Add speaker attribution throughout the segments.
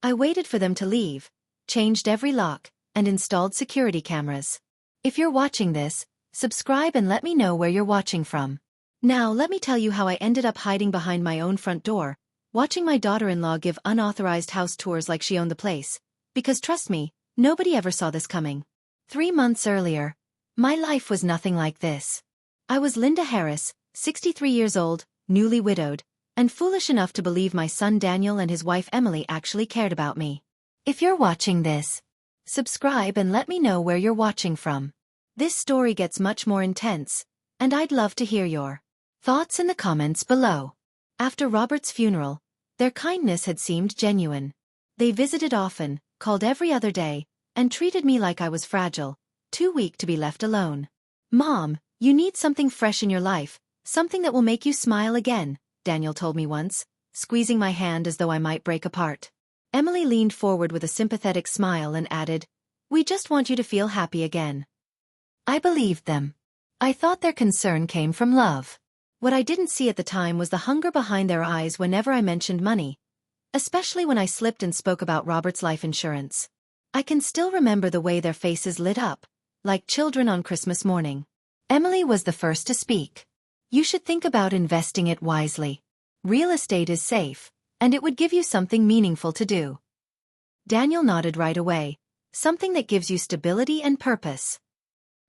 Speaker 1: I waited for them to leave, changed every lock, and installed security cameras. If you're watching this, subscribe and let me know where you're watching from. Now let me tell you how I ended up hiding behind my own front door, watching my daughter-in-law give unauthorized house tours like she owned the place. Because trust me, nobody ever saw this coming. 3 months earlier, my life was nothing like this. I was Linda Harris, 63 years old, newly widowed, and foolish enough to believe my son Daniel and his wife Emily actually cared about me. If you're watching this, subscribe and let me know where you're watching from. This story gets much more intense, and I'd love to hear your thoughts in the comments below. After Robert's funeral, their kindness had seemed genuine. They visited often, called every other day, and treated me like I was fragile, too weak to be left alone. "Mom, you need something fresh in your life, something that will make you smile again," Daniel told me once, squeezing my hand as though I might break apart. Emily leaned forward with a sympathetic smile and added, "We just want you to feel happy again." I believed them. I thought their concern came from love. What I didn't see at the time was the hunger behind their eyes whenever I mentioned money, especially when I slipped and spoke about Robert's life insurance. I can still remember the way their faces lit up, like children on Christmas morning. Emily was the first to speak. "You should think about investing it wisely. Real estate is safe, and it would give you something meaningful to do." Daniel nodded right away, "Something that gives you stability and purpose."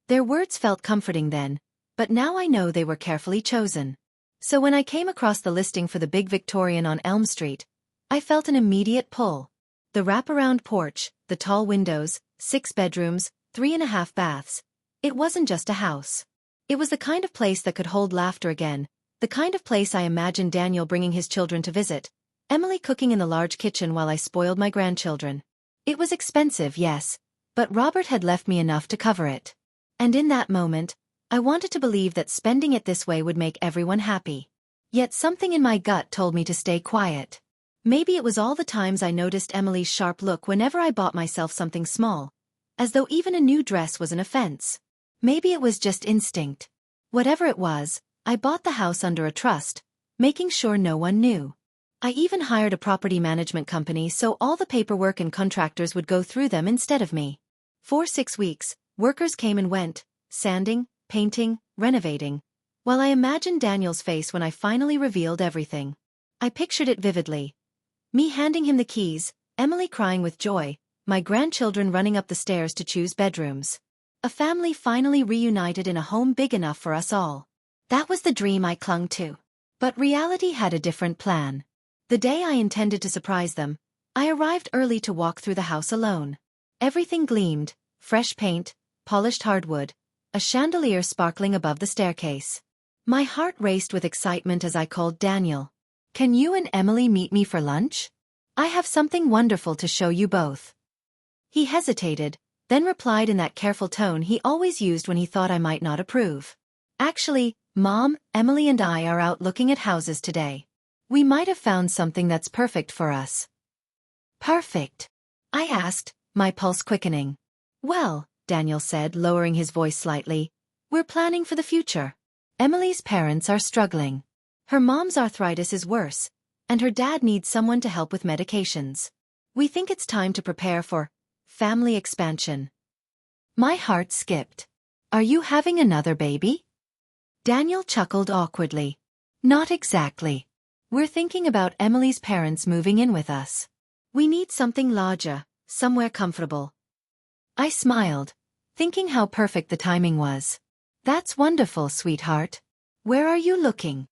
Speaker 1: Their words felt comforting then, but now I know they were carefully chosen. So when I came across the listing for the big Victorian on Elm Street, I felt an immediate pull. The wraparound porch, the tall windows, 6 bedrooms, 3.5 baths. It wasn't just a house. It was the kind of place that could hold laughter again, the kind of place I imagined Daniel bringing his children to visit, Emily cooking in the large kitchen while I spoiled my grandchildren. It was expensive, yes, but Robert had left me enough to cover it. And in that moment, I wanted to believe that spending it this way would make everyone happy. Yet something in my gut told me to stay quiet. Maybe it was all the times I noticed Emily's sharp look whenever I bought myself something small, as though even a new dress was an offense. Maybe it was just instinct. Whatever it was, I bought the house under a trust, making sure no one knew. I even hired a property management company so all the paperwork and contractors would go through them instead of me. For 6 weeks, workers came and went, sanding, painting, renovating, while I imagined Daniel's face when I finally revealed everything. I pictured it vividly. Me handing him the keys, Emily crying with joy, my grandchildren running up the stairs to choose bedrooms. A family finally reunited in a home big enough for us all. That was the dream I clung to. But reality had a different plan. The day I intended to surprise them, I arrived early to walk through the house alone. Everything gleamed, fresh paint, polished hardwood, a chandelier sparkling above the staircase. My heart raced with excitement as I called Daniel. "Can you and Emily meet me for lunch? I have something wonderful to show you both." He hesitated, then replied in that careful tone he always used when he thought I might not approve. "Actually, Mom, Emily and I are out looking at houses today. We might have found something that's perfect for us." "Perfect?" I asked, my pulse quickening. "Well," Daniel said, lowering his voice slightly, "we're planning for the future. Emily's parents are struggling. Her mom's arthritis is worse, and her dad needs someone to help with medications. We think it's time to prepare for family expansion." My heart skipped. "Are you having another baby?" Daniel chuckled awkwardly. "Not exactly. We're thinking about Emily's parents moving in with us. We need something larger, somewhere comfortable." I smiled, thinking how perfect the timing was. "That's wonderful, sweetheart. Where are you looking?"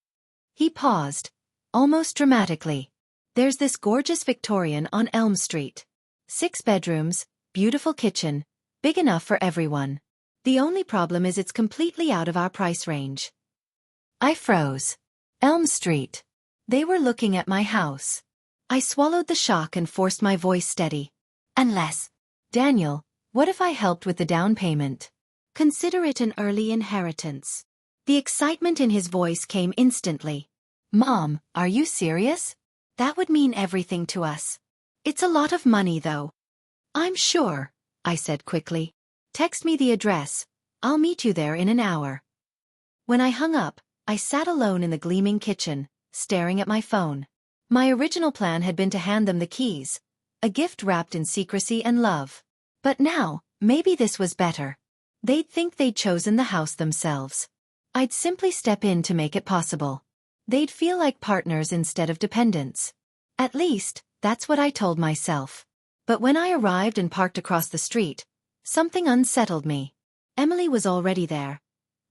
Speaker 1: He paused, almost dramatically. "There's this gorgeous Victorian on Elm Street. 6 bedrooms, beautiful kitchen, big enough for everyone. The only problem is it's completely out of our price range." I froze. Elm Street. They were looking at my house. I swallowed the shock and forced my voice steady. "Unless, Daniel, what if I helped with the down payment? Consider it an early inheritance." The excitement in his voice came instantly. "Mom, are you serious? That would mean everything to us. It's a lot of money though." "I'm sure," I said quickly. "Text me the address. I'll meet you there in an hour." When I hung up, I sat alone in the gleaming kitchen, staring at my phone. My original plan had been to hand them the keys, a gift wrapped in secrecy and love. But now, maybe this was better. They'd think they'd chosen the house themselves. I'd simply step in to make it possible. They'd feel like partners instead of dependents. At least, that's what I told myself. But when I arrived and parked across the street, something unsettled me. Emily was already there,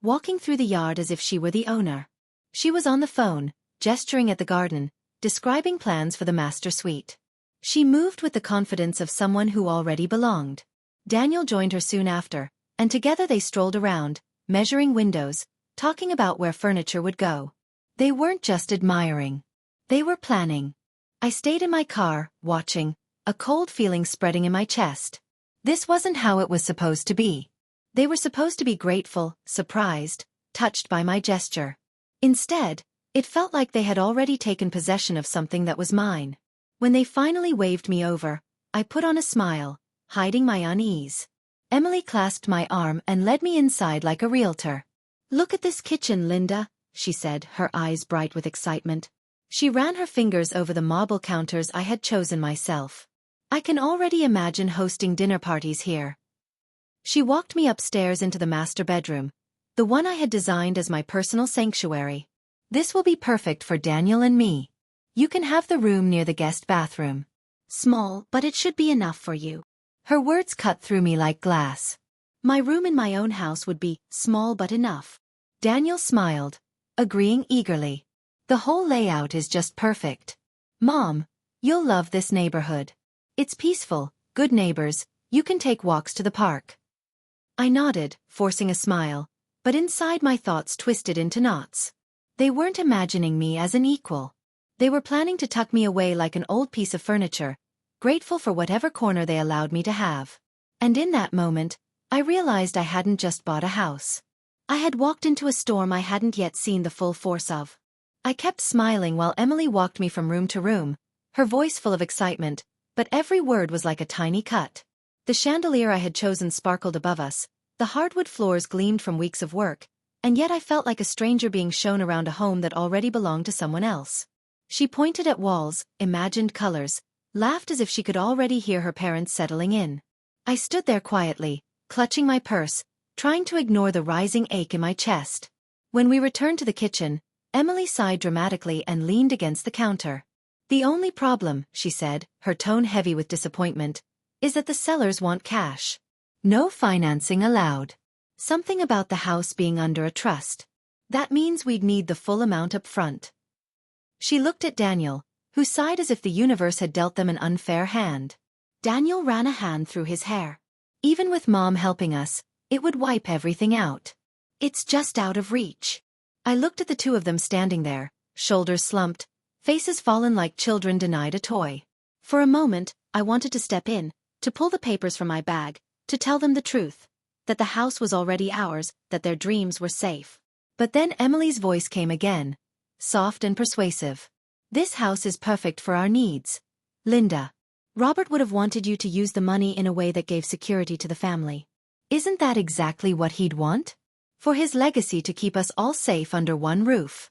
Speaker 1: walking through the yard as if she were the owner. She was on the phone, gesturing at the garden, describing plans for the master suite. She moved with the confidence of someone who already belonged. Daniel joined her soon after, and together they strolled around, measuring windows, talking about where furniture would go. They weren't just admiring. They were planning. I stayed in my car, watching, a cold feeling spreading in my chest. This wasn't how it was supposed to be. They were supposed to be grateful, surprised, touched by my gesture. Instead, it felt like they had already taken possession of something that was mine. When they finally waved me over, I put on a smile, hiding my unease. Emily clasped my arm and led me inside like a realtor. "Look at this kitchen, Linda," she said, her eyes bright with excitement. She ran her fingers over the marble counters I had chosen myself. "I can already imagine hosting dinner parties here." She walked me upstairs into the master bedroom, the one I had designed as my personal sanctuary. "This will be perfect for Daniel and me. You can have the room near the guest bathroom. Small, but it should be enough for you." Her words cut through me like glass. My room in my own house would be small but enough. Daniel smiled, agreeing eagerly. "The whole layout is just perfect. Mom, you'll love this neighborhood. It's peaceful, good neighbors, you can take walks to the park." I nodded, forcing a smile, but inside my thoughts twisted into knots. They weren't imagining me as an equal. They were planning to tuck me away like an old piece of furniture, grateful for whatever corner they allowed me to have. And in that moment, I realized I hadn't just bought a house. I had walked into a storm I hadn't yet seen the full force of. I kept smiling while Emily walked me from room to room, her voice full of excitement, but every word was like a tiny cut. The chandelier I had chosen sparkled above us, the hardwood floors gleamed from weeks of work, and yet I felt like a stranger being shown around a home that already belonged to someone else. She pointed at walls, imagined colors, laughed as if she could already hear her parents settling in. I stood there quietly, clutching my purse, trying to ignore the rising ache in my chest. When we returned to the kitchen, Emily sighed dramatically and leaned against the counter. "The only problem," she said, her tone heavy with disappointment, "is that the sellers want cash. No financing allowed. Something about the house being under a trust. That means we'd need the full amount up front." She looked at Daniel, who sighed as if the universe had dealt them an unfair hand. Daniel ran a hand through his hair. "Even with Mom helping us, it would wipe everything out. It's just out of reach." I looked at the two of them standing there, shoulders slumped, faces fallen like children denied a toy. For a moment, I wanted to step in, to pull the papers from my bag, to tell them the truth, that the house was already ours, that their dreams were safe. But then Emily's voice came again, soft and persuasive. "This house is perfect for our needs, Linda. Robert would have wanted you to use the money in a way that gave security to the family. Isn't that exactly what he'd want? For his legacy to keep us all safe under one roof."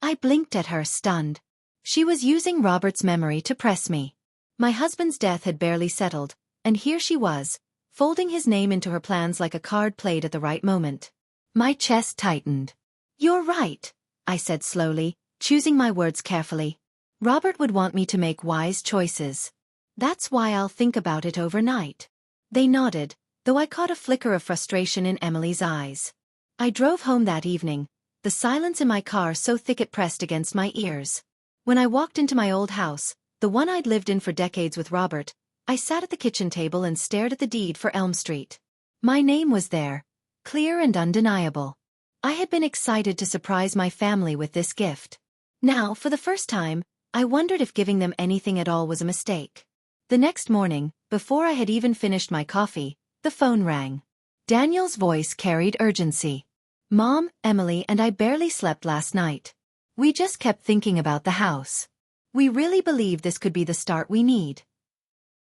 Speaker 1: I blinked at her, stunned. She was using Robert's memory to press me. My husband's death had barely settled, and here she was, folding his name into her plans like a card played at the right moment. My chest tightened. "You're right," I said slowly, choosing my words carefully. "Robert would want me to make wise choices. That's why I'll think about it overnight." They nodded, though I caught a flicker of frustration in Emily's eyes. I drove home that evening, the silence in my car so thick it pressed against my ears. When I walked into my old house, the one I'd lived in for decades with Robert, I sat at the kitchen table and stared at the deed for Elm Street. My name was there, clear and undeniable. I had been excited to surprise my family with this gift. Now, for the first time, I wondered if giving them anything at all was a mistake. The next morning, before I had even finished my coffee, the phone rang. Daniel's voice carried urgency. "Mom, Emily and I barely slept last night. We just kept thinking about the house. We really believe this could be the start we need."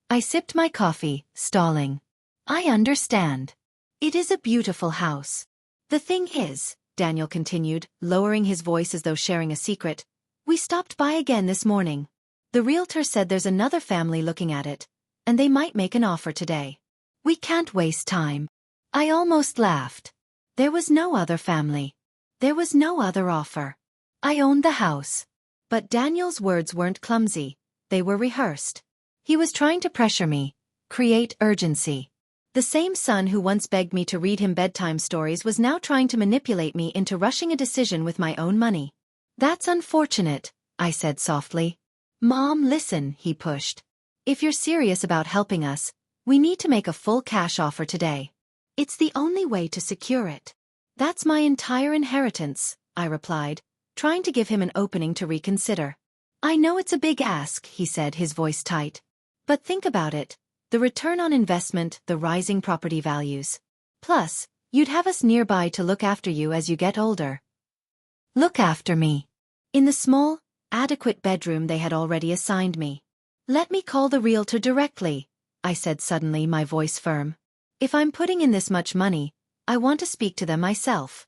Speaker 1: I sipped my coffee, stalling. "I understand. It is a beautiful house. The thing is," Daniel continued, lowering his voice as though sharing a secret, "we stopped by again this morning. The realtor said there's another family looking at it, and they might make an offer today. We can't waste time. I almost laughed. There was no other family. There was no other offer. I owned the house. But Daniel's words weren't clumsy, they were rehearsed. He was trying to pressure me, create urgency. The same son who once begged me to read him bedtime stories was now trying to manipulate me into rushing a decision with my own money. That's unfortunate, I said softly. Mom, listen, he pushed. If you're serious about helping us, we need to make a full cash offer today. It's the only way to secure it. That's my entire inheritance, I replied, trying to give him an opening to reconsider. I know it's a big ask, he said, his voice tight. But think about it. The return on investment, the rising property values. Plus, you'd have us nearby to look after you as you get older. Look after me. In the small, adequate bedroom they had already assigned me. Let me call the realtor directly, I said suddenly, my voice firm. If I'm putting in this much money, I want to speak to them myself.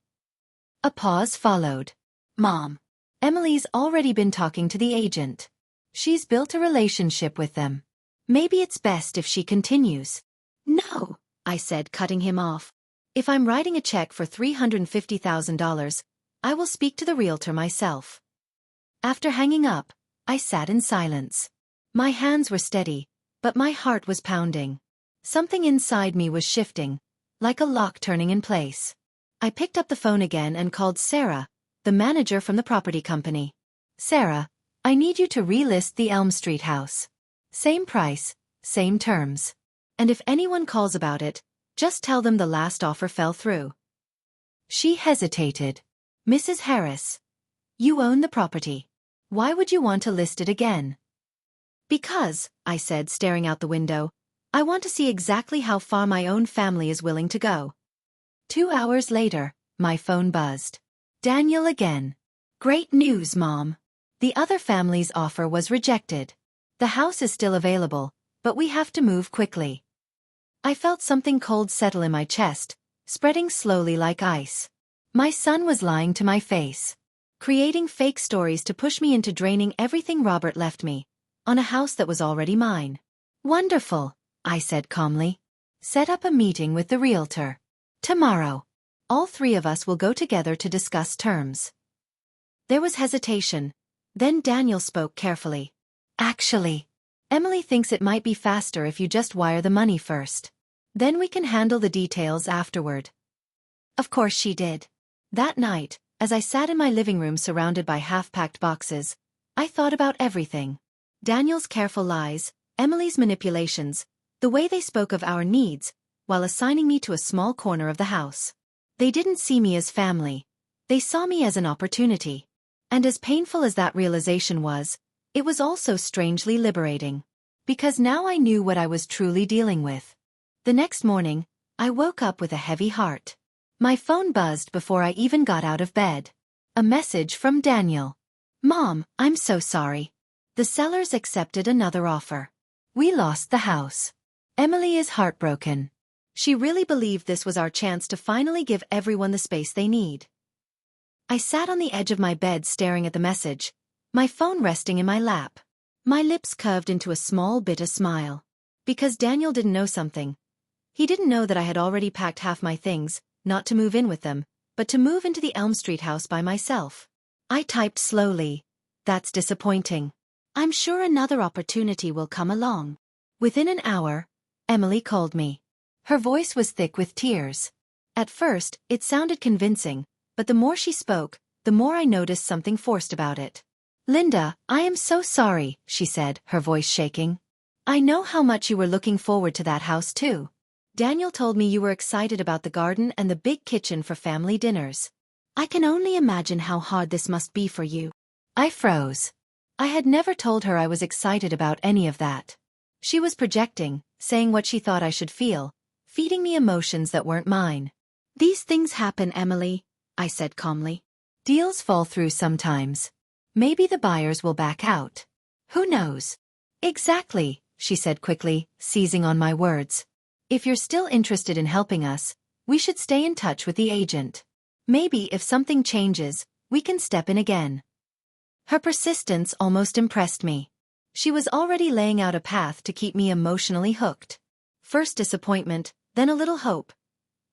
Speaker 1: A pause followed. Mom. Emily's already been talking to the agent. She's built a relationship with them. Maybe it's best if she continues. No, I said, cutting him off. If I'm writing a check for $350,000, I will speak to the realtor myself. After hanging up, I sat in silence. My hands were steady, but my heart was pounding. Something inside me was shifting, like a lock turning in place. I picked up the phone again and called Sarah, the manager from the property company. Sarah, I need you to relist the Elm Street house. Same price, same terms. And if anyone calls about it, just tell them the last offer fell through. She hesitated. Mrs. Harris, you own the property. Why would you want to list it again? Because, I said, staring out the window, I want to see exactly how far my own family is willing to go. 2 hours later, my phone buzzed. Daniel again. Great news, Mom. The other family's offer was rejected. The house is still available, but we have to move quickly. I felt something cold settle in my chest, spreading slowly like ice. My son was lying to my face, creating fake stories to push me into draining everything Robert left me, on a house that was already mine. Wonderful, I said calmly. Set up a meeting with the realtor. Tomorrow. All three of us will go together to discuss terms. There was hesitation. Then Daniel spoke carefully. Actually, Emily thinks it might be faster if you just wire the money first. Then we can handle the details afterward. Of course she did. That night, as I sat in my living room surrounded by half-packed boxes, I thought about everything. Daniel's careful lies, Emily's manipulations, the way they spoke of our needs, while assigning me to a small corner of the house. They didn't see me as family. They saw me as an opportunity. And as painful as that realization was, it was also strangely liberating. Because now I knew what I was truly dealing with. The next morning, I woke up with a heavy heart. My phone buzzed before I even got out of bed. A message from Daniel. Mom, I'm so sorry. The sellers accepted another offer. We lost the house. Emily is heartbroken. She really believed this was our chance to finally give everyone the space they need. I sat on the edge of my bed staring at the message, my phone resting in my lap. My lips curved into a small bitter smile. Because Daniel didn't know something. He didn't know that I had already packed half my things, not to move in with them, but to move into the Elm Street house by myself. I typed slowly. That's disappointing. I'm sure another opportunity will come along. Within an hour, Emily called me. Her voice was thick with tears. At first, it sounded convincing, but the more she spoke, the more I noticed something forced about it. Linda, I am so sorry, she said, her voice shaking. I know how much you were looking forward to that house too. Daniel told me you were excited about the garden and the big kitchen for family dinners. I can only imagine how hard this must be for you. I froze. I had never told her I was excited about any of that. She was projecting, saying what she thought I should feel, feeding me emotions that weren't mine. These things happen, Emily, I said calmly. Deals fall through sometimes. Maybe the buyers will back out. Who knows? Exactly, she said quickly, seizing on my words. If you're still interested in helping us, we should stay in touch with the agent. Maybe if something changes, we can step in again. Her persistence almost impressed me. She was already laying out a path to keep me emotionally hooked. First disappointment, then a little hope.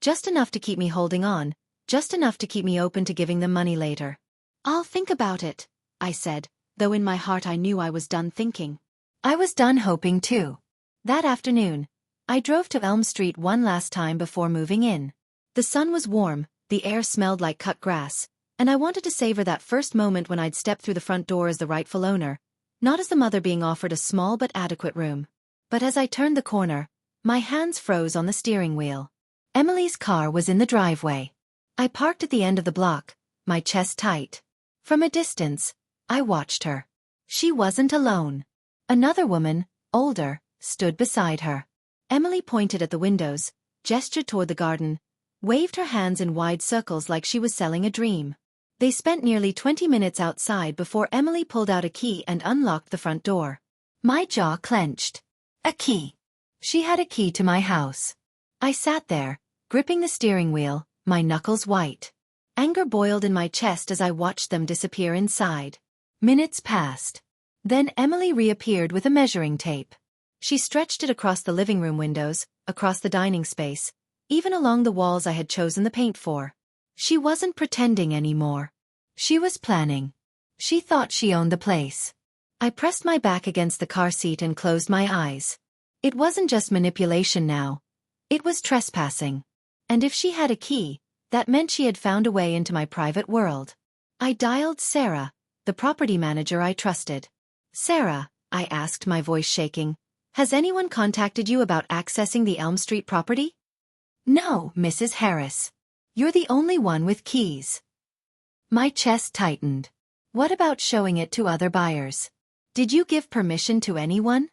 Speaker 1: Just enough to keep me holding on, just enough to keep me open to giving them money later. "I'll think about it," I said, though in my heart I knew I was done thinking. I was done hoping too. That afternoon, I drove to Elm Street one last time before moving in. The sun was warm, the air smelled like cut grass, and I wanted to savor that first moment when I'd step through the front door as the rightful owner, not as the mother being offered a small but adequate room. But as I turned the corner, my hands froze on the steering wheel. Emily's car was in the driveway. I parked at the end of the block, my chest tight. From a distance, I watched her. She wasn't alone. Another woman, older, stood beside her. Emily pointed at the windows, gestured toward the garden, waved her hands in wide circles like she was selling a dream. They spent nearly 20 minutes outside before Emily pulled out a key and unlocked the front door. My jaw clenched. A key. She had a key to my house. I sat there, gripping the steering wheel, my knuckles white. Anger boiled in my chest as I watched them disappear inside. Minutes passed. Then Emily reappeared with a measuring tape. She stretched it across the living room windows, across the dining space, even along the walls I had chosen the paint for. She wasn't pretending anymore. She was planning. She thought she owned the place. I pressed my back against the car seat and closed my eyes. It wasn't just manipulation now. It was trespassing. And if she had a key, that meant she had found a way into my private world. I dialed Sarah, the property manager I trusted. "Sarah," I asked, my voice shaking, "has anyone contacted you about accessing the Elm Street property?" "No, Mrs. Harris. You're the only one with keys." My chest tightened. "What about showing it to other buyers? Did you give permission to anyone?"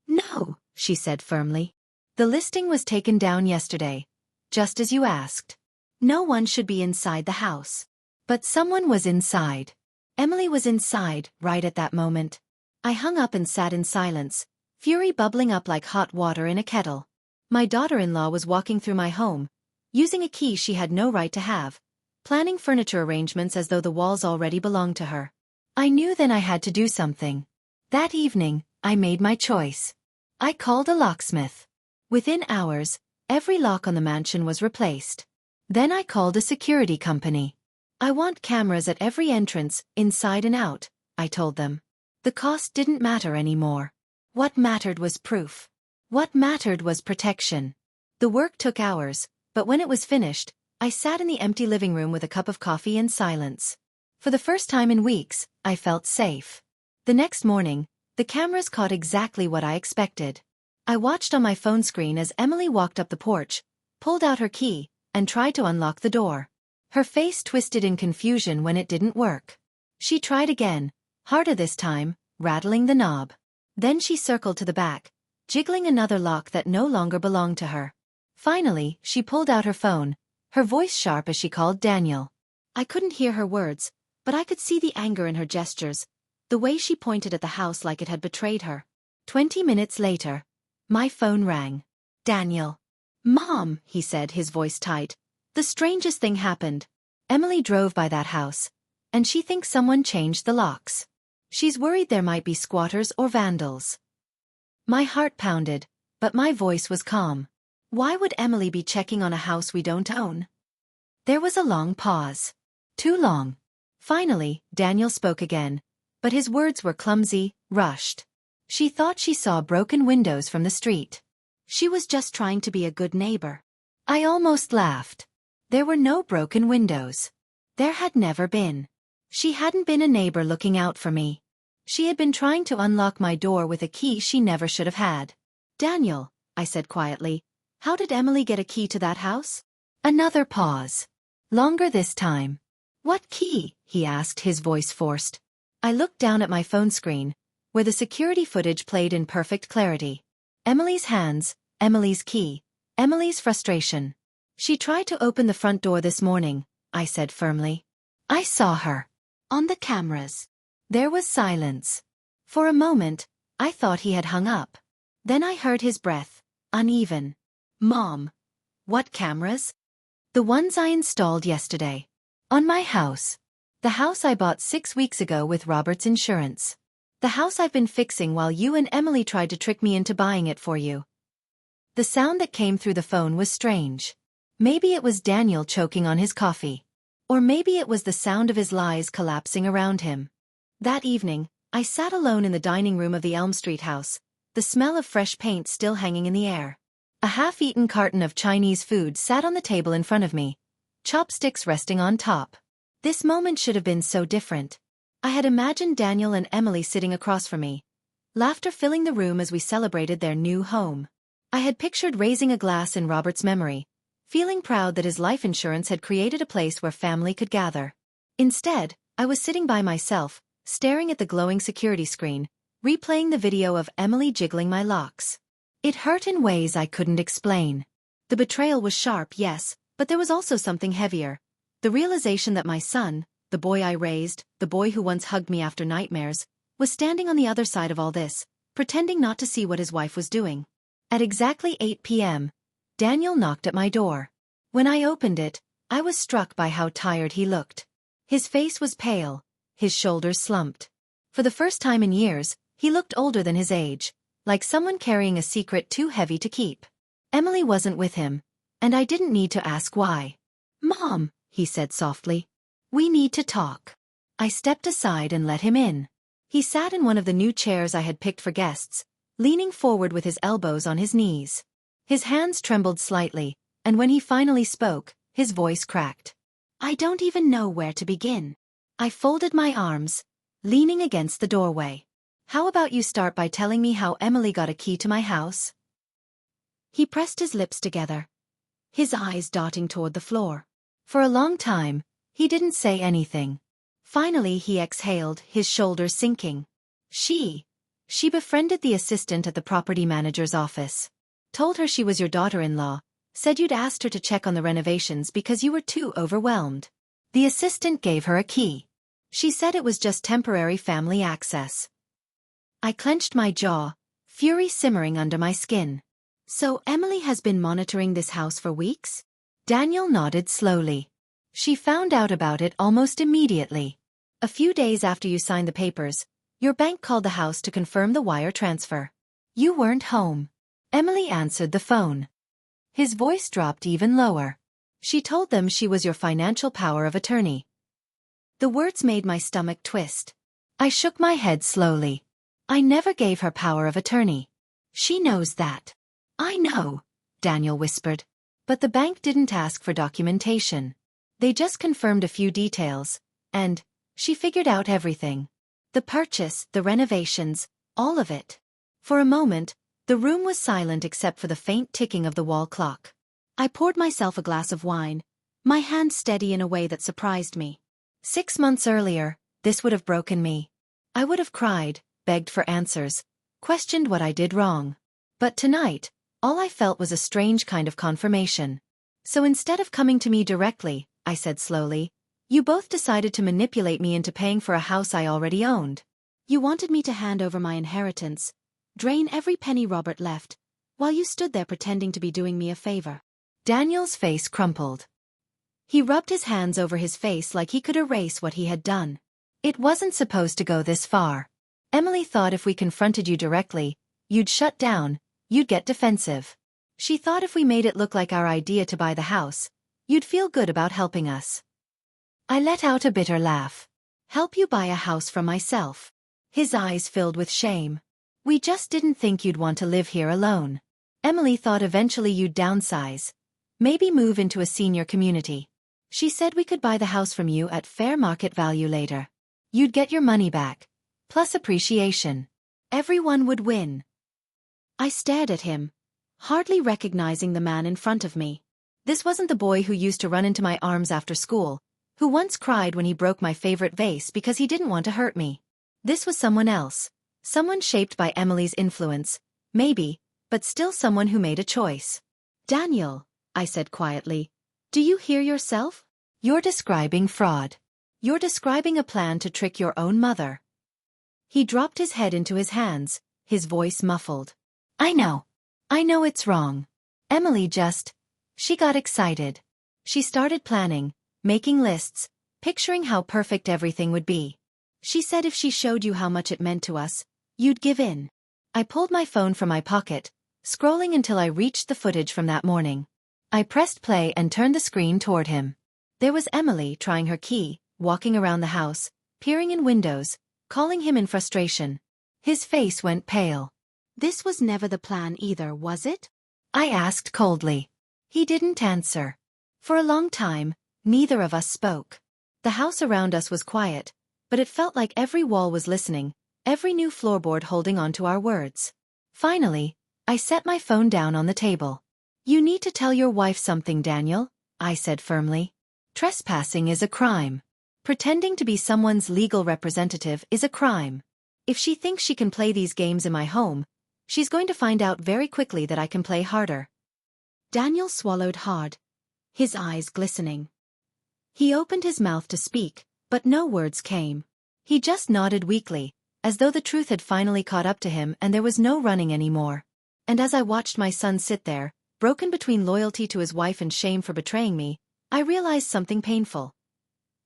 Speaker 1: "No," she said firmly. "The listing was taken down yesterday, just as you asked. No one should be inside the house." But someone was inside. Emily was inside, right at that moment. I hung up and sat in silence, fury bubbling up like hot water in a kettle. My daughter-in-law was walking through my home, using a key she had no right to have, planning furniture arrangements as though the walls already belonged to her. I knew then I had to do something. That evening, I made my choice. I called a locksmith. Within hours, every lock on the mansion was replaced. Then I called a security company. "I want cameras at every entrance, inside and out," I told them. The cost didn't matter anymore. What mattered was proof. What mattered was protection. The work took hours, but when it was finished, I sat in the empty living room with a cup of coffee in silence. For the first time in weeks, I felt safe. The next morning, the cameras caught exactly what I expected. I watched on my phone screen as Emily walked up the porch, pulled out her key, and tried to unlock the door. Her face twisted in confusion when it didn't work. She tried again, harder this time, rattling the knob. Then she circled to the back, jiggling another lock that no longer belonged to her. Finally, she pulled out her phone, her voice sharp as she called Daniel. I couldn't hear her words, but I could see the anger in her gestures, the way she pointed at the house like it had betrayed her. 20 minutes later, my phone rang. "Daniel." "Mom," he said, his voice tight. "The strangest thing happened. Emily drove by that house, and she thinks someone changed the locks. She's worried there might be squatters or vandals." My heart pounded, but my voice was calm. Why would Emily be checking on a house we don't own? There was a long pause. Too long. Finally, Daniel spoke again, but his words were clumsy, rushed. "She thought she saw broken windows from the street. She was just trying to be a good neighbor." I almost laughed. There were no broken windows. There had never been. She hadn't been a neighbor looking out for me. She had been trying to unlock my door with a key she never should have had. "Daniel," I said quietly, "how did Emily get a key to that house?" Another pause. Longer this time. "What key?" he asked, his voice forced. I looked down at my phone screen, where the security footage played in perfect clarity. Emily's hands, Emily's key, Emily's frustration. "She tried to open the front door this morning," I said firmly. "I saw her. On the cameras." There was silence. For a moment, I thought he had hung up. Then I heard his breath, uneven. "Mom." "What cameras?" "The ones I installed yesterday. On my house. The house I bought 6 weeks ago with Robert's insurance." The house I've been fixing while you and Emily tried to trick me into buying it for you. The sound that came through the phone was strange. Maybe it was Daniel choking on his coffee. Or maybe it was the sound of his lies collapsing around him. That evening, I sat alone in the dining room of the Elm Street house, the smell of fresh paint still hanging in the air. A half-eaten carton of Chinese food sat on the table in front of me, chopsticks resting on top. This moment should have been so different. I had imagined Daniel and Emily sitting across from me, laughter filling the room as we celebrated their new home. I had pictured raising a glass in Robert's memory, feeling proud that his life insurance had created a place where family could gather. Instead, I was sitting by myself, staring at the glowing security screen, replaying the video of Emily jiggling my locks. It hurt in ways I couldn't explain. The betrayal was sharp, yes, but there was also something heavier. The realization that my son, the boy I raised, the boy who once hugged me after nightmares, was standing on the other side of all this, pretending not to see what his wife was doing. At exactly 8 p.m., Daniel knocked at my door. When I opened it, I was struck by how tired he looked. His face was pale, his shoulders slumped. For the first time in years, he looked older than his age, like someone carrying a secret too heavy to keep. Emily wasn't with him, and I didn't need to ask why. "Mom," he said softly, "we need to talk." I stepped aside and let him in. He sat in one of the new chairs I had picked for guests, leaning forward with his elbows on his knees. His hands trembled slightly, and when he finally spoke, his voice cracked. "I don't even know where to begin." I folded my arms, leaning against the doorway. "How about you start by telling me how Emily got a key to my house?" He pressed his lips together, his eyes darting toward the floor. For a long time, he didn't say anything. Finally he exhaled, his shoulders sinking. She befriended the assistant at the property manager's office. Told her she was your daughter-in-law, said you'd asked her to check on the renovations because you were too overwhelmed. The assistant gave her a key. She said it was just temporary family access. I clenched my jaw, fury simmering under my skin. "So Emily has been monitoring this house for weeks?" Daniel nodded slowly. "She found out about it almost immediately. A few days after you signed the papers, your bank called the house to confirm the wire transfer. You weren't home." Emily answered the phone. His voice dropped even lower. "She told them she was your financial power of attorney." The words made my stomach twist. I shook my head slowly. "I never gave her power of attorney. She knows that." "I know," Daniel whispered. "But the bank didn't ask for documentation. They just confirmed a few details, and she figured out everything. The purchase, the renovations, all of it." For a moment, the room was silent except for the faint ticking of the wall clock. I poured myself a glass of wine, my hand steady in a way that surprised me. 6 months earlier, this would have broken me. I would have cried, begged for answers, questioned what I did wrong. But tonight, all I felt was a strange kind of confirmation. "So instead of coming to me directly," I said slowly, "you both decided to manipulate me into paying for a house I already owned. You wanted me to hand over my inheritance, drain every penny Robert left, while you stood there pretending to be doing me a favor." Daniel's face crumpled. He rubbed his hands over his face like he could erase what he had done. "It wasn't supposed to go this far. Emily thought if we confronted you directly, you'd shut down, you'd get defensive. She thought if we made it look like our idea to buy the house, you'd feel good about helping us." I let out a bitter laugh. "Help you buy a house from myself?" His eyes filled with shame. "We just didn't think you'd want to live here alone. Emily thought eventually you'd downsize, maybe move into a senior community. She said we could buy the house from you at fair market value later. You'd get your money back, plus appreciation. Everyone would win." I stared at him, hardly recognizing the man in front of me. This wasn't the boy who used to run into my arms after school, who once cried when he broke my favorite vase because he didn't want to hurt me. This was someone else, someone shaped by Emily's influence, maybe, but still someone who made a choice. "Daniel," I said quietly, "do you hear yourself? You're describing fraud. You're describing a plan to trick your own mother." He dropped his head into his hands, his voice muffled. I know it's wrong. Emily she got excited. She started planning, making lists, picturing how perfect everything would be. She said if she showed you how much it meant to us, you'd give in. I pulled my phone from my pocket, scrolling until I reached the footage from that morning. I pressed play and turned the screen toward him. There was Emily trying her key, walking around the house, peering in windows, calling him in frustration. His face went pale. "This was never the plan either, was it?" I asked coldly. He didn't answer. For a long time, neither of us spoke. The house around us was quiet, but it felt like every wall was listening, every new floorboard holding on to our words. Finally, I set my phone down on the table. "You need to tell your wife something, Daniel," I said firmly. "Trespassing is a crime. Pretending to be someone's legal representative is a crime. If she thinks she can play these games in my home, she's going to find out very quickly that I can play harder." Daniel swallowed hard, his eyes glistening. He opened his mouth to speak, but no words came. He just nodded weakly, as though the truth had finally caught up to him and there was no running anymore. And as I watched my son sit there, broken between loyalty to his wife and shame for betraying me, I realized something painful.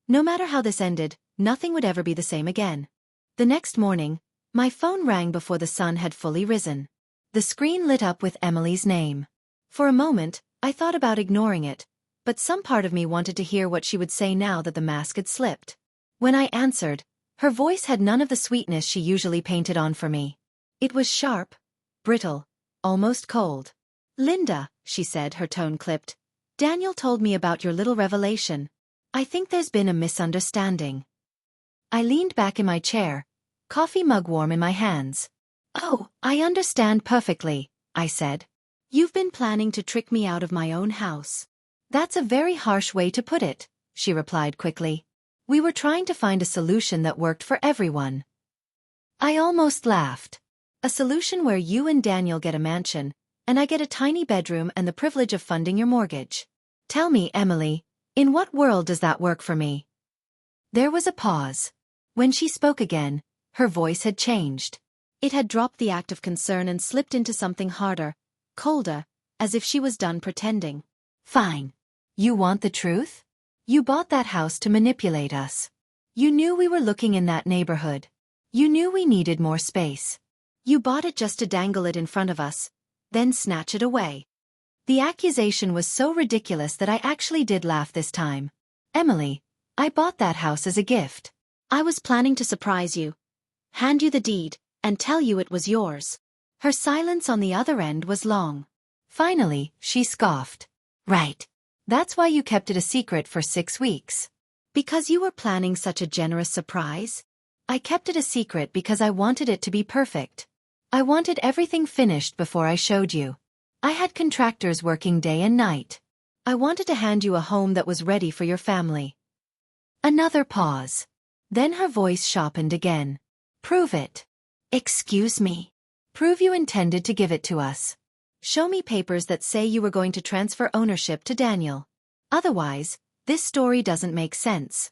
Speaker 1: No matter how this ended, nothing would ever be the same again. The next morning, my phone rang before the sun had fully risen. The screen lit up with Emily's name. For a moment, I thought about ignoring it, but some part of me wanted to hear what she would say now that the mask had slipped. When I answered, her voice had none of the sweetness she usually painted on for me. It was sharp, brittle, almost cold. "Linda," she said, her tone clipped, "Daniel told me about your little revelation. I think there's been a misunderstanding." I leaned back in my chair, coffee mug warm in my hands. "Oh, I understand perfectly," I said. "You've been planning to trick me out of my own house." "That's a very harsh way to put it," she replied quickly. "We were trying to find a solution that worked for everyone." I almost laughed. "A solution where you and Daniel get a mansion, and I get a tiny bedroom and the privilege of funding your mortgage. Tell me, Emily, in what world does that work for me?" There was a pause. When she spoke again, her voice had changed. It had dropped the act of concern and slipped into something harder, colder, as if she was done pretending. "Fine. You want the truth? You bought that house to manipulate us. You knew we were looking in that neighborhood. You knew we needed more space. You bought it just to dangle it in front of us, then snatch it away." The accusation was so ridiculous that I actually did laugh this time. "Emily, I bought that house as a gift. I was planning to surprise you, hand you the deed, and tell you it was yours." Her silence on the other end was long. Finally, she scoffed. "Right. That's why you kept it a secret for 6 weeks. Because you were planning such a generous surprise? I kept it a secret because I wanted it to be perfect. I wanted everything finished before I showed you. I had contractors working day and night. I wanted to hand you a home that was ready for your family." Another pause. Then her voice sharpened again. "Prove it." "Excuse me." "Prove you intended to give it to us. Show me papers that say you were going to transfer ownership to Daniel. Otherwise, this story doesn't make sense."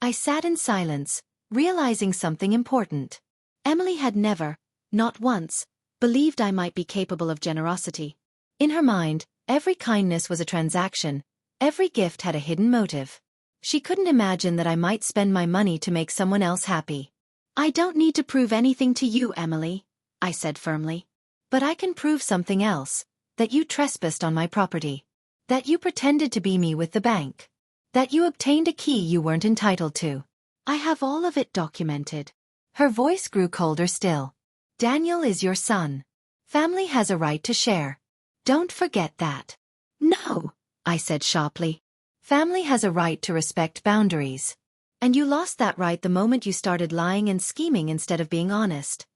Speaker 1: I sat in silence, realizing something important. Emily had never, not once, believed I might be capable of generosity. In her mind, every kindness was a transaction, every gift had a hidden motive. She couldn't imagine that I might spend my money to make someone else happy. "I don't need to prove anything to you, Emily," I said firmly. "But I can prove something else, that you trespassed on my property. That you pretended to be me with the bank. That you obtained a key you weren't entitled to. I have all of it documented." Her voice grew colder still. "Daniel is your son. Family has a right to share. Don't forget that." "No," I said sharply. "Family has a right to respect boundaries. And you lost that right the moment you started lying and scheming instead of being honest."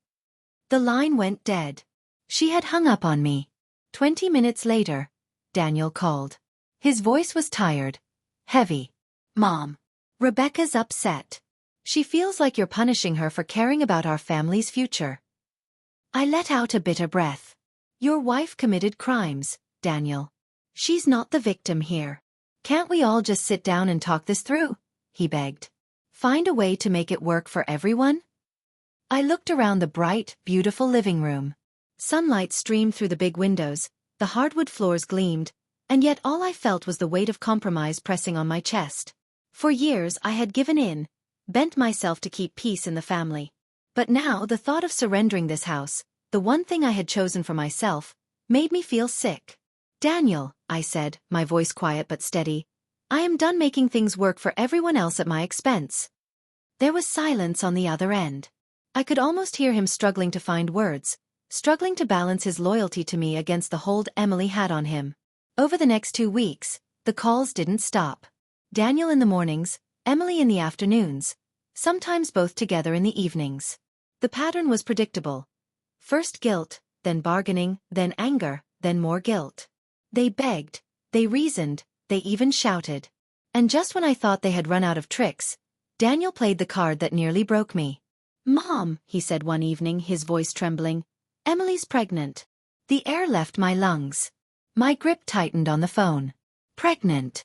Speaker 1: The line went dead. She had hung up on me. 20 minutes later, Daniel called. His voice was tired, heavy. "Mom, Rebecca's upset. She feels like you're punishing her for caring about our family's future." I let out a bitter breath. "Your wife committed crimes, Daniel. She's not the victim here. Can't we all just sit down and talk this through?" he begged. "Find a way to make it work for everyone?" I looked around the bright, beautiful living room. Sunlight streamed through the big windows, the hardwood floors gleamed, and yet all I felt was the weight of compromise pressing on my chest. For years I had given in, bent myself to keep peace in the family. But now the thought of surrendering this house, the one thing I had chosen for myself, made me feel sick. Daniel, I said, my voice quiet but steady, I am done making things work for everyone else at my expense. There was silence on the other end. I could almost hear him struggling to find words, struggling to balance his loyalty to me against the hold Emily had on him. Over the next 2 weeks, the calls didn't stop. Daniel in the mornings, Emily in the afternoons, sometimes both together in the evenings. The pattern was predictable. First guilt, then bargaining, then anger, then more guilt. They begged, they reasoned, they even shouted. And just when I thought they had run out of tricks, Daniel played the card that nearly broke me. "Mom," he said one evening, his voice trembling, "Emily's pregnant." The air left my lungs. My grip tightened on the phone. "Pregnant?"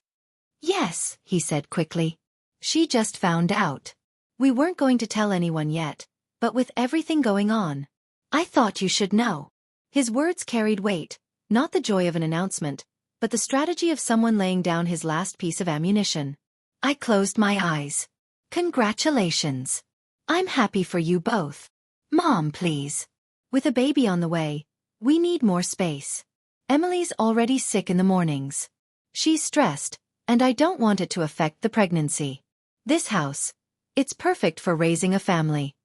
Speaker 1: "Yes," he said quickly. "She just found out. We weren't going to tell anyone yet, but with everything going on, I thought you should know." His words carried weight, not the joy of an announcement, but the strategy of someone laying down his last piece of ammunition. I closed my eyes. "Congratulations. I'm happy for you both. Mom, please. With a baby on the way, we need more space. Emily's already sick in the mornings. She's stressed, and I don't want it to affect the pregnancy. This house, it's perfect for raising a family."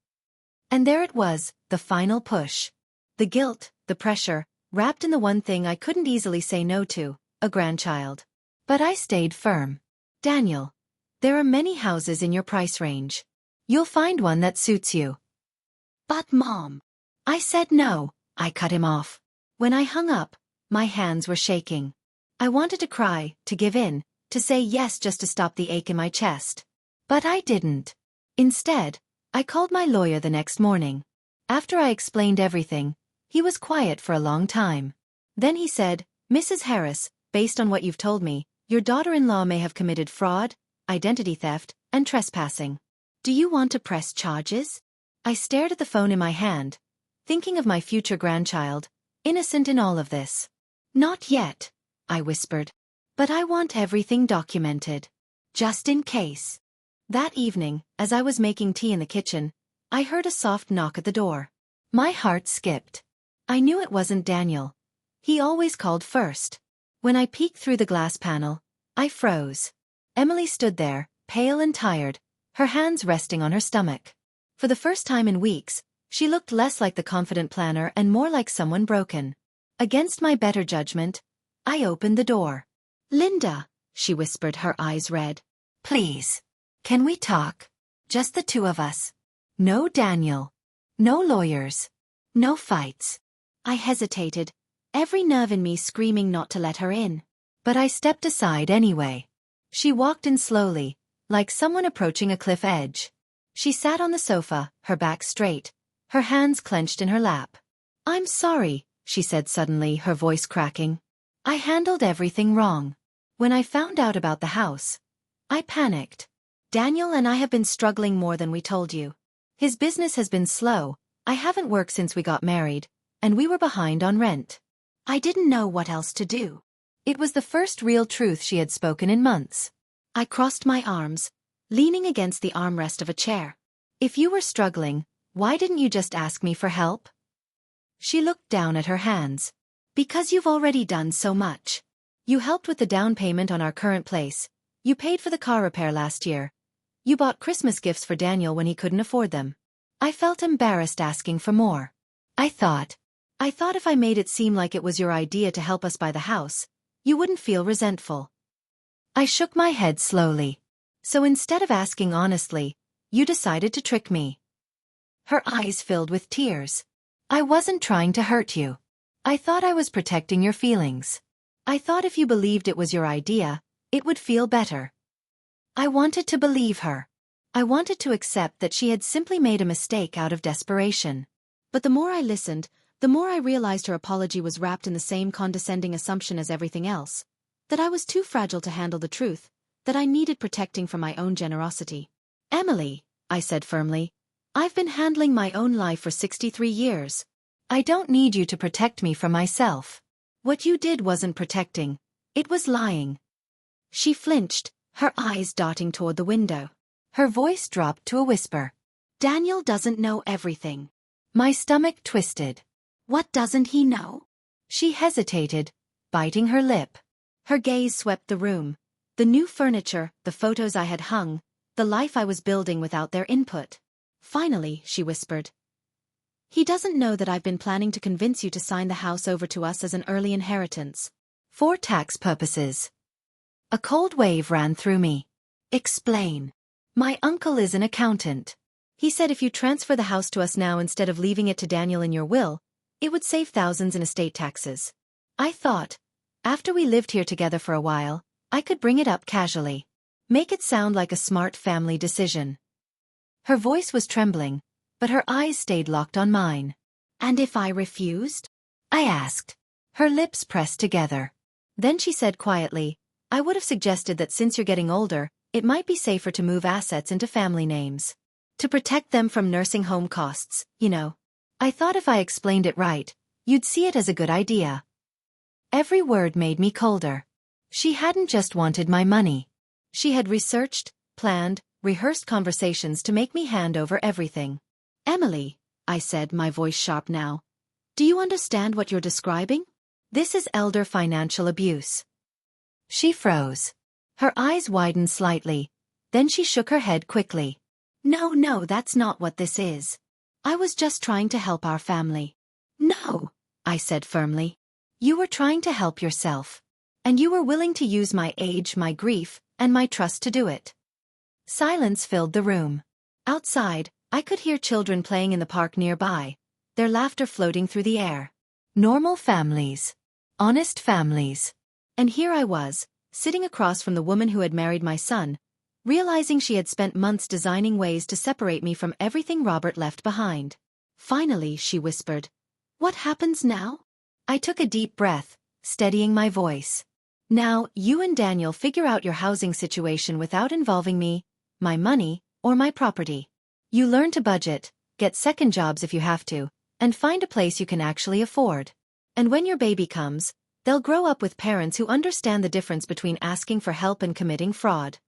Speaker 1: And there it was, the final push. The guilt, the pressure, wrapped in the one thing I couldn't easily say no to, a grandchild. But I stayed firm. "Daniel, there are many houses in your price range. You'll find one that suits you." "But Mom." I said no. I cut him off. When I hung up, my hands were shaking. I wanted to cry, to give in, to say yes just to stop the ache in my chest. But I didn't. Instead, I called my lawyer the next morning. After I explained everything, he was quiet for a long time. Then he said, "Mrs. Harris, based on what you've told me, your daughter-in-law may have committed fraud, identity theft, and trespassing. Do you want to press charges?" I stared at the phone in my hand, thinking of my future grandchild, innocent in all of this. "Not yet," I whispered. "But I want everything documented. Just in case." That evening, as I was making tea in the kitchen, I heard a soft knock at the door. My heart skipped. I knew it wasn't Daniel. He always called first. When I peeked through the glass panel, I froze. Emily stood there, pale and tired, her hands resting on her stomach. For the first time in weeks, she looked less like the confident planner and more like someone broken. Against my better judgment, I opened the door. "Linda," she whispered, her eyes red. "Please. Can we talk? Just the two of us. No Daniel. No lawyers. No fights." I hesitated, every nerve in me screaming not to let her in. But I stepped aside anyway. She walked in slowly, like someone approaching a cliff edge. She sat on the sofa, her back straight, her hands clenched in her lap. "I'm sorry," she said suddenly, her voice cracking. "I handled everything wrong. When I found out about the house, I panicked. Daniel and I have been struggling more than we told you. His business has been slow, I haven't worked since we got married, and we were behind on rent. I didn't know what else to do." It was the first real truth she had spoken in months. I crossed my arms, leaning against the armrest of a chair. "If you were struggling, why didn't you just ask me for help?" She looked down at her hands. "Because you've already done so much. You helped with the down payment on our current place. You paid for the car repair last year. You bought Christmas gifts for Daniel when he couldn't afford them." I felt embarrassed asking for more. I thought if I made it seem like it was your idea to help us buy the house, you wouldn't feel resentful. I shook my head slowly. "So instead of asking honestly, you decided to trick me." Her eyes filled with tears. "I wasn't trying to hurt you. I thought I was protecting your feelings. I thought if you believed it was your idea, it would feel better." I wanted to believe her. I wanted to accept that she had simply made a mistake out of desperation. But the more I listened, the more I realized her apology was wrapped in the same condescending assumption as everything else. That I was too fragile to handle the truth, that I needed protecting from my own generosity. "Emily," I said firmly, "I've been handling my own life for 63 years. I don't need you to protect me from myself. What you did wasn't protecting, it was lying." She flinched, her eyes darting toward the window. Her voice dropped to a whisper.
Speaker 2: Daniel doesn't know everything.
Speaker 1: My stomach twisted.
Speaker 2: What doesn't he know?
Speaker 1: She hesitated, biting her lip.
Speaker 2: Her gaze swept the room. The new furniture, the photos I had hung, the life I was building without their input. Finally, she whispered. He doesn't know that I've been planning to convince you to sign the house over to us as an early inheritance.
Speaker 1: For tax purposes. A cold wave ran through me.
Speaker 2: Explain.
Speaker 1: My uncle is an accountant. He said if you transfer the house to us now instead of leaving it to Daniel in your will, it would save thousands in estate taxes. I thought, after we lived here together for a while, I could bring it up casually. Make it sound like a smart family decision. Her voice was trembling, but her eyes stayed locked on mine.
Speaker 2: And if I refused?
Speaker 1: I asked. Her lips pressed together. Then she said quietly, I would have suggested that since you're getting older, it might be safer to move assets into family names. To protect them from nursing home costs, you know. I thought if I explained it right, you'd see it as a good idea. Every word made me colder. She hadn't just wanted my money. She had researched, planned, rehearsed conversations to make me hand over everything.
Speaker 2: Emily, I said, my voice sharp now. Do you understand what you're describing?
Speaker 1: This is elder financial abuse. She froze. Her eyes widened slightly. Then she shook her head quickly.
Speaker 2: No, that's not what this is. I was just trying to help our family.
Speaker 1: No, I said firmly. You were trying to help yourself. And you were willing to use my age, my grief, and my trust to do it. Silence filled the room. Outside, I could hear children playing in the park nearby, their laughter floating through the air. Normal families. Honest families. And here I was, sitting across from the woman who had married my son, realizing she had spent months designing ways to separate me from everything Robert left behind.
Speaker 2: Finally, she whispered. What happens now?
Speaker 1: I took a deep breath, steadying my voice. Now, you and Daniel figure out your housing situation without involving me, my money, or my property. You learn to budget, get second jobs if you have to, and find a place you can actually afford. And when your baby comes, they'll grow up with parents who understand the difference between asking for help and committing fraud.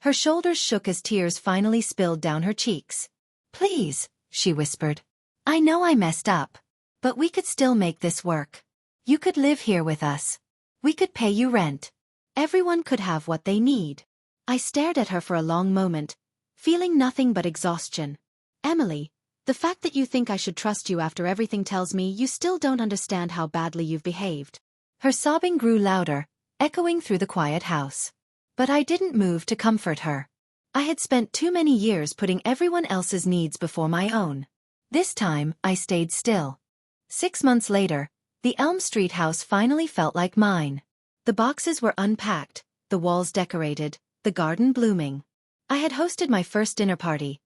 Speaker 1: Her shoulders shook as tears finally spilled down her cheeks. Please, she whispered. I know I messed up. But we could still make this work. You could live here with us. We could pay you rent. Everyone could have what they need. I stared at her for a long moment, feeling nothing but exhaustion.
Speaker 2: Emily, the fact that you think I should trust you after everything tells me you still don't understand how badly you've behaved.
Speaker 1: Her sobbing grew louder, echoing through the quiet house. But I didn't move to comfort her. I had spent too many years putting everyone else's needs before my own. This time, I stayed still. 6 months later, the Elm Street house finally felt like mine. The boxes were unpacked, the walls decorated, the garden blooming. I had hosted my first dinner party.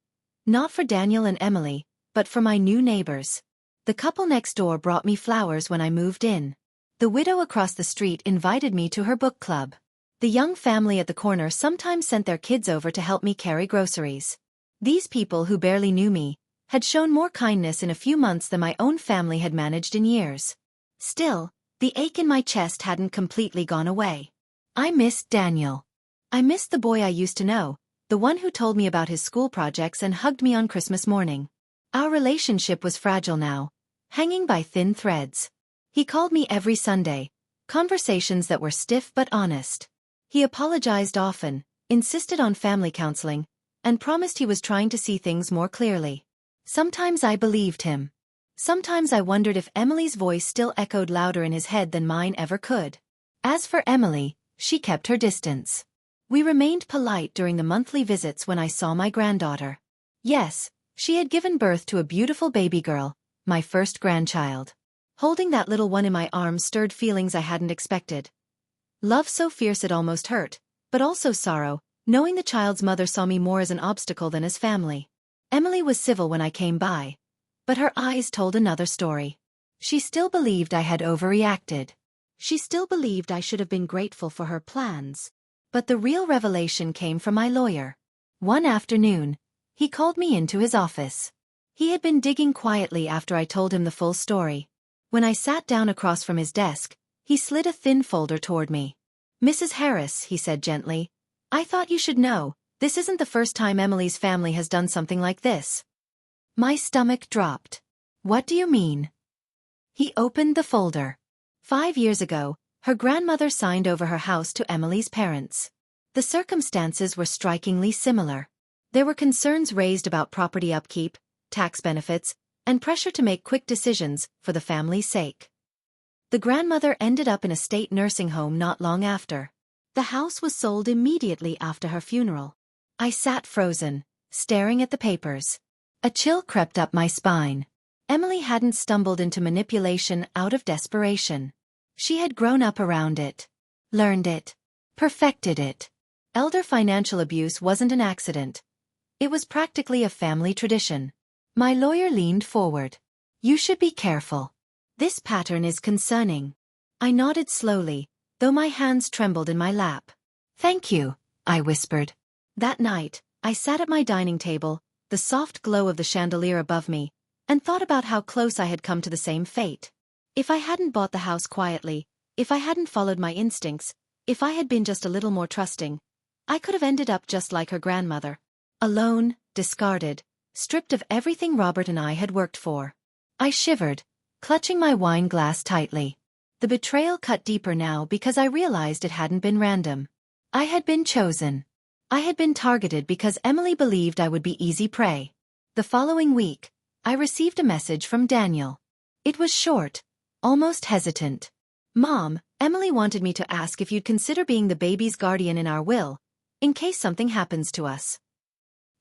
Speaker 1: Not for Daniel and Emily, but for my new neighbors. The couple next door brought me flowers when I moved in. The widow across the street invited me to her book club. The young family at the corner sometimes sent their kids over to help me carry groceries. These people who barely knew me had shown more kindness in a few months than my own family had managed in years. Still, the ache in my chest hadn't completely gone away. I missed Daniel. I missed the boy I used to know, the one who told me about his school projects and hugged me on Christmas morning. Our relationship was fragile now, hanging by thin threads. He called me every Sunday, conversations that were stiff but honest. He apologized often, insisted on family counseling, and promised he was trying to see things more clearly. Sometimes I believed him. Sometimes I wondered if Emily's voice still echoed louder in his head than mine ever could. As for Emily, she kept her distance. We remained polite during the monthly visits when I saw my granddaughter. Yes, she had given birth to a beautiful baby girl, my first grandchild. Holding that little one in my arms stirred feelings I hadn't expected. Love so fierce it almost hurt, but also sorrow, knowing the child's mother saw me more as an obstacle than as family. Emily was civil when I came by, but her eyes told another story. She still believed I had overreacted.
Speaker 2: She still believed I should have been grateful for her plans.
Speaker 1: But the real revelation came from my lawyer. One afternoon, he called me into his office. He had been digging quietly after I told him the full story. When I sat down across from his desk, he slid a thin folder toward me. Mrs. Harris, he said gently, I thought you should know, This isn't the first time Emily's family has done something like this. My stomach dropped. What do you mean? He opened the folder. 5 years ago, her grandmother signed over her house to Emily's parents. The circumstances were strikingly similar. There were concerns raised about property upkeep, tax benefits, and pressure to make quick decisions for the family's sake. The grandmother ended up in a state nursing home not long after. The house was sold immediately after her funeral. I sat frozen, staring at the papers. A chill crept up my spine. Emily hadn't stumbled into manipulation out of desperation. She had grown up around it, learned it, perfected it. Elder financial abuse wasn't an accident. It was practically a family tradition. My lawyer leaned forward. You should be careful. This pattern is concerning. I nodded slowly, though my hands trembled in my lap. Thank you, I whispered. That night, I sat at my dining table, the soft glow of the chandelier above me, and thought about how close I had come to the same fate. If I hadn't bought the house quietly, if I hadn't followed my instincts, if I had been just a little more trusting, I could have ended up just like her grandmother. Alone, discarded, stripped of everything Robert and I had worked for. I shivered, clutching my wine glass tightly. The betrayal cut deeper now because I realized it hadn't been random. I had been chosen. I had been targeted because Emily believed I would be easy prey. The following week, I received a message from Daniel. It was short, almost hesitant. Mom, Emily wanted me to ask if you'd consider being the baby's guardian in our will, in case something happens to us.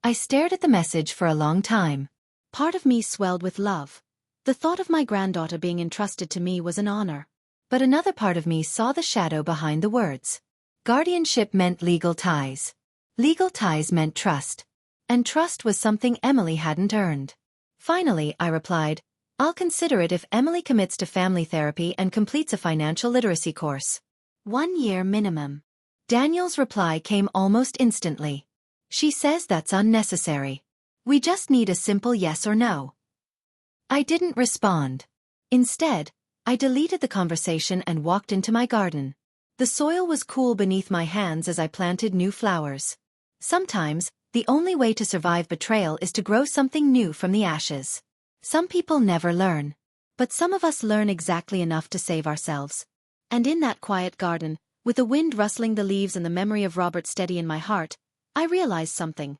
Speaker 1: I stared at the message for a long time. Part of me swelled with love. The thought of my granddaughter being entrusted to me was an honor. But another part of me saw the shadow behind the words. Guardianship meant legal ties. Legal ties meant trust. And trust was something Emily hadn't earned. Finally, I replied, I'll consider it if Emily commits to family therapy and completes a financial literacy course. 1 year minimum. Daniel's reply came almost instantly. She says that's unnecessary. We just need a simple yes or no. I didn't respond. Instead, I deleted the conversation and walked into my garden. The soil was cool beneath my hands as I planted new flowers. Sometimes, the only way to survive betrayal is to grow something new from the ashes. Some people never learn. But some of us learn exactly enough to save ourselves. And in that quiet garden, with the wind rustling the leaves and the memory of Robert steady in my heart, I realized something.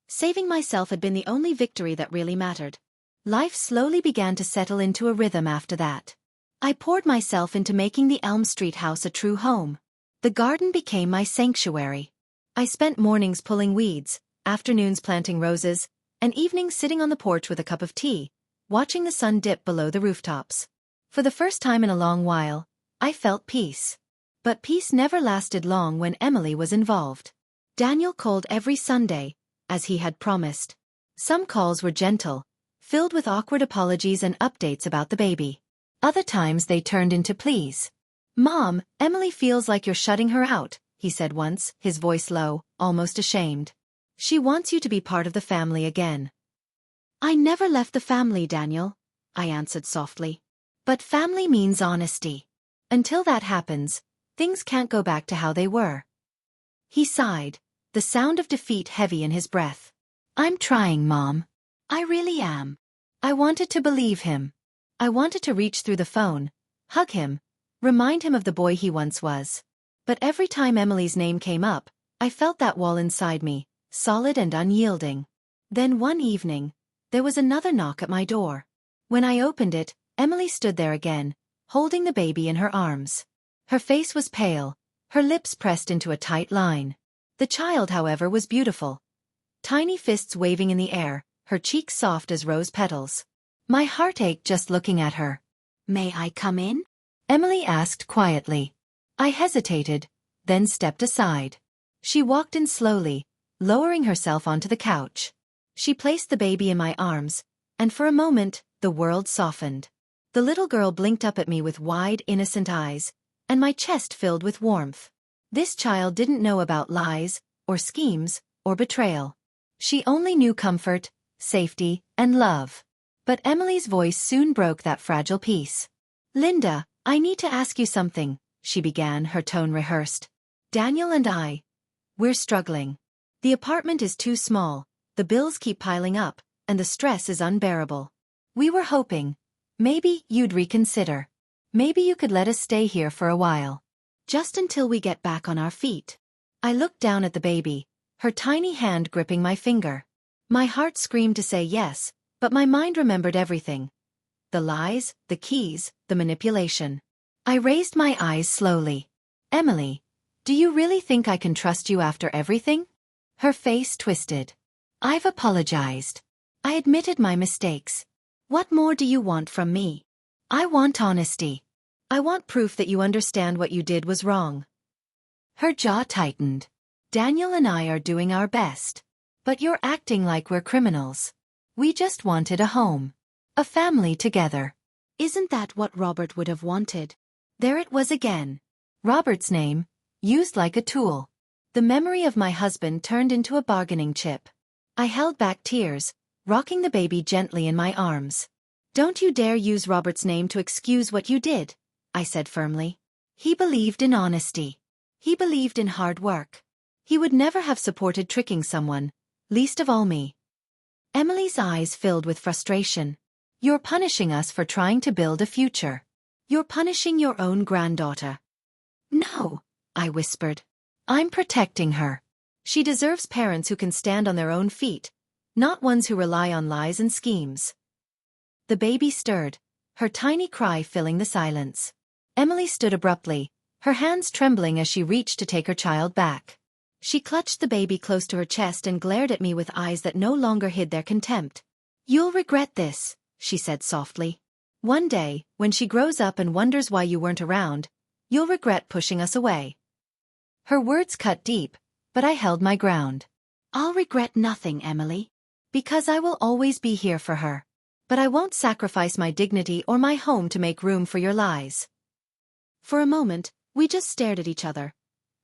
Speaker 1: Saving myself had been the only victory that really mattered. Life slowly began to settle into a rhythm after that. I poured myself into making the Elm Street house a true home. The garden became my sanctuary. I spent mornings pulling weeds, afternoons planting roses, and evenings sitting on the porch with a cup of tea, watching the sun dip below the rooftops. For the first time in a long while, I felt peace. But peace never lasted long when Emily was involved. Daniel called every Sunday, as he had promised. Some calls were gentle, filled with awkward apologies and updates about the baby. Other times they turned into pleas. Mom, Emily feels like you're shutting her out, he said once, his voice low, almost ashamed. She wants you to be part of the family again. I never left the family, Daniel, I answered softly. But family means honesty. Until that happens, things can't go back to how they were. He sighed, the sound of defeat heavy in his breath. I'm trying, Mom. I really am. I wanted to believe him. I wanted to reach through the phone, hug him, remind him of the boy he once was. But every time Emily's name came up, I felt that wall inside me, solid and unyielding. Then one evening, there was another knock at my door. When I opened it, Emily stood there again, holding the baby in her arms. Her face was pale, her lips pressed into a tight line. The child, however, was beautiful. Tiny fists waving in the air, her cheeks soft as rose petals. My heart ached just looking at her. May I come in? Emily asked quietly. I hesitated, then stepped aside. She walked in slowly, lowering herself onto the couch. She placed the baby in my arms, and for a moment, the world softened. The little girl blinked up at me with wide, innocent eyes, and my chest filled with warmth. This child didn't know about lies, or schemes, or betrayal. She only knew comfort, safety, and love. But Emily's voice soon broke that fragile peace. Linda, I need to ask you something, she began, her tone rehearsed. Daniel and we're struggling. The apartment is too small, the bills keep piling up, and the stress is unbearable. We were hoping, maybe you'd reconsider. Maybe you could let us stay here for a while.
Speaker 2: Just until we get back on our feet.
Speaker 1: I looked down at the baby, her tiny hand gripping my finger. My heart screamed to say yes, but my mind remembered everything. The lies, the keys, the manipulation. I raised my eyes slowly. Emily, do you really think I can trust you after everything? Her face twisted. I've apologized. I admitted my mistakes.
Speaker 2: What more do you want from me?
Speaker 1: I want honesty. I want proof that you understand what you did was wrong. Her jaw tightened. Daniel and I are doing our best. But you're acting like we're criminals. We just wanted a home. A family together.
Speaker 2: Isn't that what Robert would have wanted?
Speaker 1: There it was again. Robert's name, used like a tool. The memory of my husband turned into a bargaining chip. I held back tears, rocking the baby gently in my arms. Don't you dare use Robert's name to excuse what you did, I said firmly. He believed in honesty. He believed in hard work. He would never have supported tricking someone, least of all me. Emily's eyes filled with frustration. You're punishing us for trying to build a future. You're punishing your own granddaughter. No, I whispered. I'm protecting her. She deserves parents who can stand on their own feet, not ones who rely on lies and schemes. The baby stirred, her tiny cry filling the silence. Emily stood abruptly, her hands trembling as she reached to take her child back. She clutched the baby close to her chest and glared at me with eyes that no longer hid their contempt. You'll regret this, she said softly. One day, when she grows up and wonders why you weren't around, you'll regret pushing us away. Her words cut deep, but I held my ground.
Speaker 2: I'll regret nothing, Emily.
Speaker 1: Because I will always be here for her. But I won't sacrifice my dignity or my home to make room for your lies.
Speaker 2: For a moment, we just stared at each other.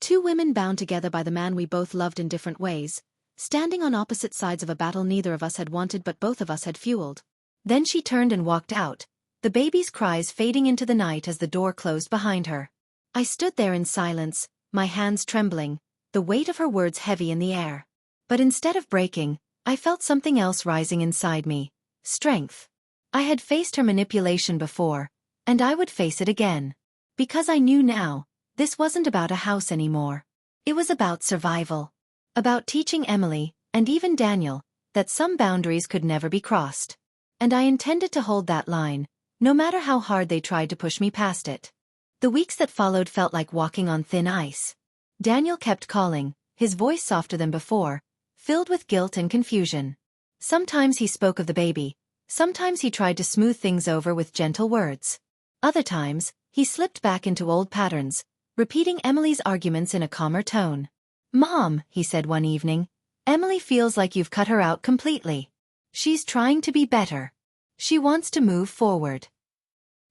Speaker 2: Two women bound together by the man we both loved in different ways, standing on opposite sides of a battle neither of us had wanted but both of us had fueled. Then she turned and walked out, the baby's cries fading into the night as the door closed behind her. I stood there in silence, my hands trembling, the weight of her words heavy in the air. But instead of breaking, I felt something else rising inside me. Strength. I had faced her manipulation before, and I would face it again. Because I knew now, this wasn't about a house anymore. It was about survival. About teaching Emily, and even Daniel, that some boundaries could never be crossed. And I intended to hold that line, no matter how hard they tried to push me past it. The weeks that followed felt like walking on thin ice. Daniel kept calling, his voice softer than before, filled with guilt and confusion. Sometimes he spoke of the baby, sometimes he tried to smooth things over with gentle words. Other times, he slipped back into old patterns, repeating Emily's arguments in a calmer tone. Mom, he said one evening, Emily feels like you've cut her out completely. She's trying to be better. She wants to move forward.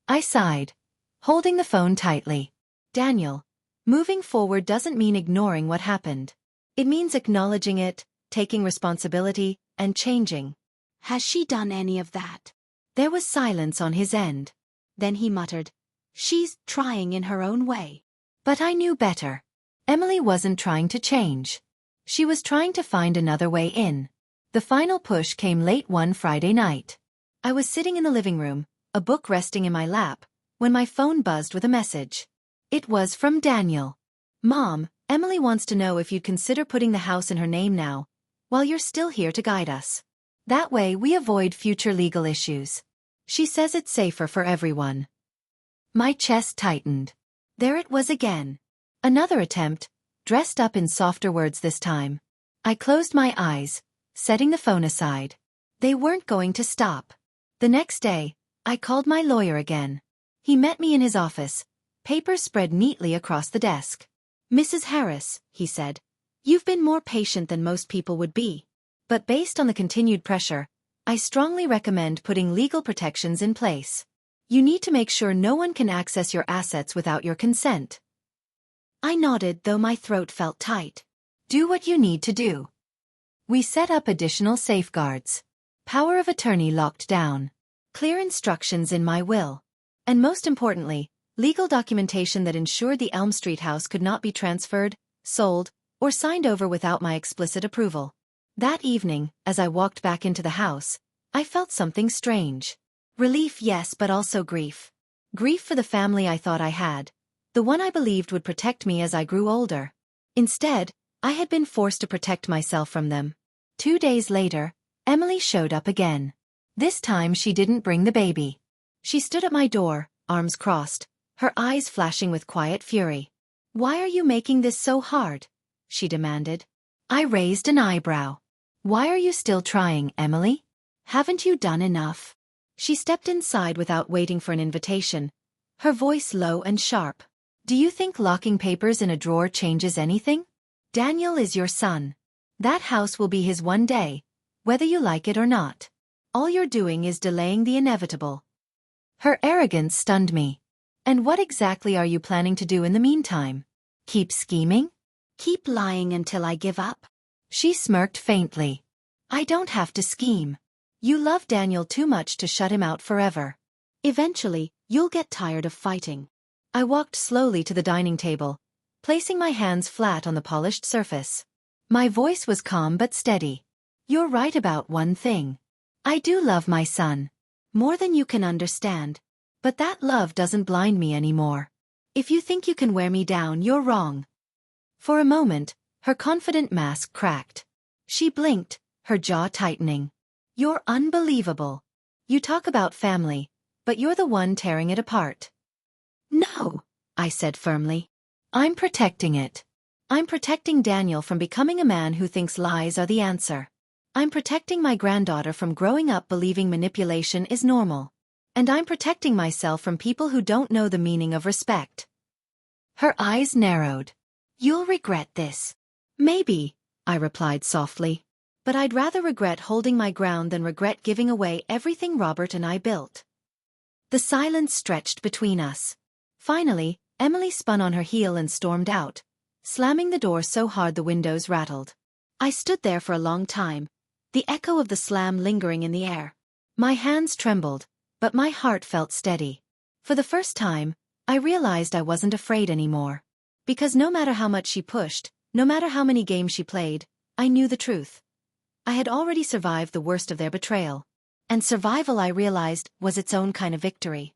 Speaker 2: I sighed, holding the phone tightly. Daniel, moving forward doesn't mean ignoring what happened. It means acknowledging it, taking responsibility, and changing. Has she done any of that?
Speaker 1: There was silence on his end.
Speaker 2: Then he muttered, she's trying in her own way.
Speaker 1: But I knew better. Emily wasn't trying to change. She was trying to find another way in. The final push came late one Friday night. I was sitting in the living room, a book resting in my lap, when my phone buzzed with a message. It was from Daniel. Mom, Emily wants to know if you'd consider putting the house in her name now, while you're still here to guide us. That way we avoid future legal issues. She says it's safer for everyone. My chest tightened. There it was again. Another attempt, dressed up in softer words this time. I closed my eyes, setting the phone aside. They weren't going to stop. The next day, I called my lawyer again. He met me in his office, papers spread neatly across the desk. Mrs. Harris, he said, you've been more patient than most people would be. But based on the continued pressure, I strongly recommend putting legal protections in place. You need to make sure no one can access your assets without your consent. I nodded, though my throat felt tight. Do what you need to do. We set up additional safeguards. Power of attorney locked down. Clear instructions in my will. And most importantly, legal documentation that ensured the Elm Street house could not be transferred, sold, or signed over without my explicit approval. That evening, as I walked back into the house, I felt something strange. Relief, yes, but also grief. Grief for the family I thought I had, the one I believed would protect me as I grew older. Instead, I had been forced to protect myself from them. 2 days later, Emily showed up again. This time she didn't bring the baby. She stood at my door, arms crossed, her eyes flashing with quiet fury. "Why are you making this so hard?" she demanded. I raised an eyebrow. "Why are you still trying, Emily? Haven't you done enough?" She stepped inside without waiting for an invitation, her voice low and sharp. "Do you think locking papers in a drawer changes anything? Daniel is your son. That house will be his one day, whether you like it or not. All you're doing is delaying the inevitable." Her arrogance stunned me. "And what exactly are you planning to do in the meantime? Keep scheming? Keep lying until I give up?" She smirked faintly. "I don't have to scheme. You love Daniel too much to shut him out forever. Eventually, you'll get tired of fighting." I walked slowly to the dining table, placing my hands flat on the polished surface. My voice was calm but steady. "You're right about one thing. I do love my son. More than you can understand. But that love doesn't blind me anymore. If you think you can wear me down, you're wrong." For a moment, her confident mask cracked. She blinked, her jaw tightening. "You're unbelievable. You talk about family, but you're the one tearing it apart." "No," I said firmly. "I'm protecting it. I'm protecting Daniel from becoming a man who thinks lies are the answer. I'm protecting my granddaughter from growing up believing manipulation is normal. And I'm protecting myself from people who don't know the meaning of respect." Her eyes narrowed. "You'll regret this." "Maybe," I replied softly. "But I'd rather regret holding my ground than regret giving away everything Robert and I built." The silence stretched between us. Finally, Emily spun on her heel and stormed out, slamming the door so hard the windows rattled. I stood there for a long time, the echo of the slam lingering in the air. My hands trembled, but my heart felt steady. For the first time, I realized I wasn't afraid anymore. Because no matter how much she pushed, no matter how many games she played, I knew the truth. I had already survived the worst of their betrayal. And survival, I realized, was its own kind of victory.